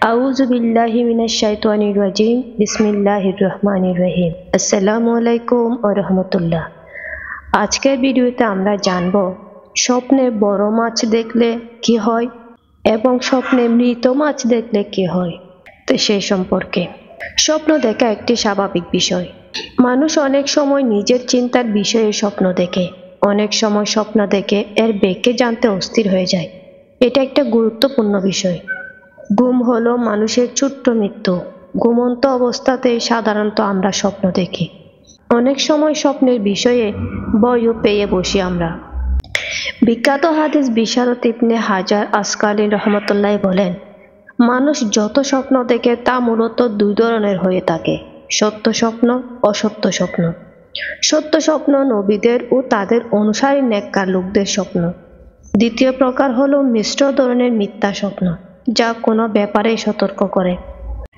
আউযু বিল্লাহি মিনাশ শাইতানির রাজিম। বিসমিল্লাহির রহমানির রহিম। আসসালামু আলাইকুম ওয়া রাহমাতুল্লাহ। আজকের ভিডিওতে আমরা জানব স্বপ্নে বড় মাছ দেখলে কি হয় এবং স্বপ্নে মৃত মাছ দেখলে কি হয়। তো সেই সম্পর্কে স্বপ্ন দেখা একটি স্বাভাবিক বিষয়। মানুষ অনেক সময় নিজের চিন্তার বিষয়ে স্বপ্ন দেখে, অনেক সময় স্বপ্ন দেখে এর ব্যাখ্যা জানতে অস্থির হয়ে যায়। এটা একটা গুরুত্বপূর্ণ বিষয়। ঘুম হলো মানুষের ছোট্ট মৃত্যু। ঘুমন্ত অবস্থাতেই সাধারণত আমরা স্বপ্ন দেখি। অনেক সময় স্বপ্নের বিষয়ে ভয়ও পেয়ে বসি আমরা। বিখ্যাত হাদিস বিশারদ ইবনে হাজার আসকালী রহমতুল্লাহ বলেন, মানুষ যত স্বপ্ন দেখে তা মূলত দুই ধরনের হয়ে থাকে: সত্য স্বপ্ন, অসত্য স্বপ্ন। সত্য স্বপ্ন নবীদের ও তাদের অনুসারী নেককার লোকদের স্বপ্ন। দ্বিতীয় প্রকার হলো মিশ্র ধরনের মিথ্যা স্বপ্ন, যা কোনো ব্যাপারে সতর্ক করে,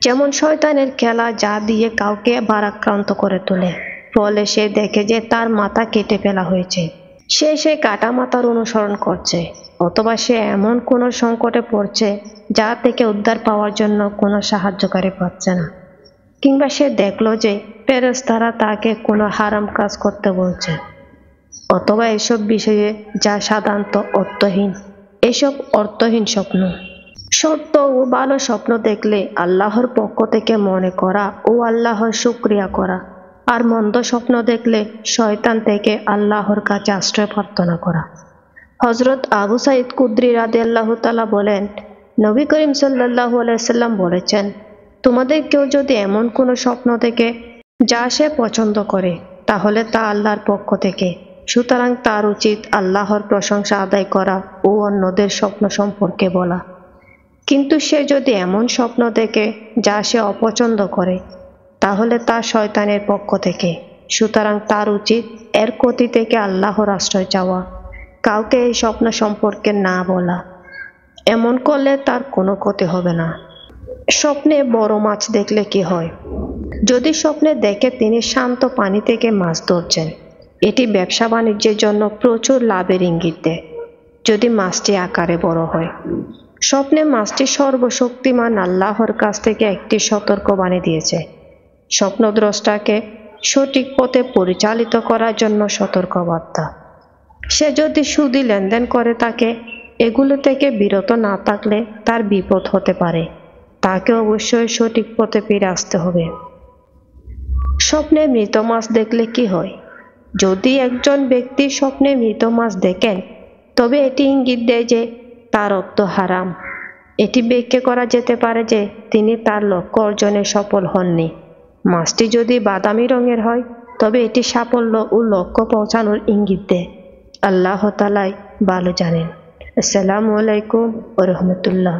যেমন শয়তানের খেলা, যা দিয়ে কাউকে ভারাক্রান্ত করে তোলে। ফলে সে দেখে যে তার মাথা কেটে ফেলা হয়েছে, সে কাটা মাথার অনুসরণ করছে, অথবা সে এমন কোনো সংকটে পড়ছে যা থেকে উদ্ধার পাওয়ার জন্য কোনো সাহায্যকারী পাচ্ছে না, কিংবা সে দেখলো যে ফেরেশতারা তাকে কোনো হারাম কাজ করতে বলছে, অথবা এসব বিষয়ে যা সাধারণত অর্থহীন। এসব অর্থহীন স্বপ্ন। সত্য ও ভালো স্বপ্ন দেখলে আল্লাহর পক্ষ থেকে মনে করা ও আল্লাহর শুকরিয়া করা, আর মন্দ স্বপ্ন দেখলে শয়তান থেকে আল্লাহর কাছে আশ্রয় প্রার্থনা করা। হযরত আবু সাঈদ খুদরী রাদিয়াল্লাহু তাআলা বলেন, নবী করিম সাল্লাল্লাহু আলাইহি সাল্লাম বলেছেন, তোমাদের কেউ যদি এমন কোনো স্বপ্ন দেখে যা সে পছন্দ করে, তাহলে তা আল্লাহর পক্ষ থেকে। সুতরাং তার উচিত আল্লাহর প্রশংসা আদায় করা ও অন্যদের স্বপ্ন সম্পর্কে বলা। কিন্তু সে যদি এমন স্বপ্ন দেখে যা সে অপছন্দ করে, তাহলে তা শয়তানের পক্ষ থেকে। সুতরাং তার উচিত এর ক্ষতি থেকে আল্লাহর আশ্রয় চাওয়া, কাউকে এই স্বপ্ন সম্পর্কে না বলা। এমন করলে তার কোনো ক্ষতি হবে না। স্বপ্নে বড় মাছ দেখলে কি হয়? যদি স্বপ্নে দেখে তিনি শান্ত পানি থেকে মাছ ধরছেন, এটি ব্যবসা বাণিজ্যের জন্য প্রচুর লাভের ইঙ্গিত দেয়, যদি মাছটি আকারে বড় হয়। স্বপ্নে মাছটি সর্বশক্তিমান আল্লাহর কাছ থেকে একটি সতর্কবাণী দিয়েছে, স্বপ্নদ্রষ্টাকে সঠিক পথে পরিচালিত করার জন্য সতর্কবার্তা। সে যদি সুদী লেনদেন করে থাকে, এগুলো থেকে বিরত না থাকলে তার বিপদ হতে পারে। তাকে অবশ্যই সঠিক পথে ফিরে আসতে হবে। স্বপ্নে মৃত মাছ দেখলে কি হয়? যদি একজন ব্যক্তি স্বপ্নে মৃত মাছ দেখেন, তবে এটি ইঙ্গিত দেয় যে তার অর্থ হারাম। এটি ব্যাখ্যা করা যেতে পারে যে তিনি তার লক্ষ্য অর্জনে সফল হননি। মাছটি যদি বাদামি রঙের হয়, তবে এটি সাফল্য ও লক্ষ্য পৌঁছানোর ইঙ্গিত দেয়। আল্লাহ তাআলাই ভালো জানেন। আসসালামু আলাইকুম ওয়া রাহমাতুল্লাহ।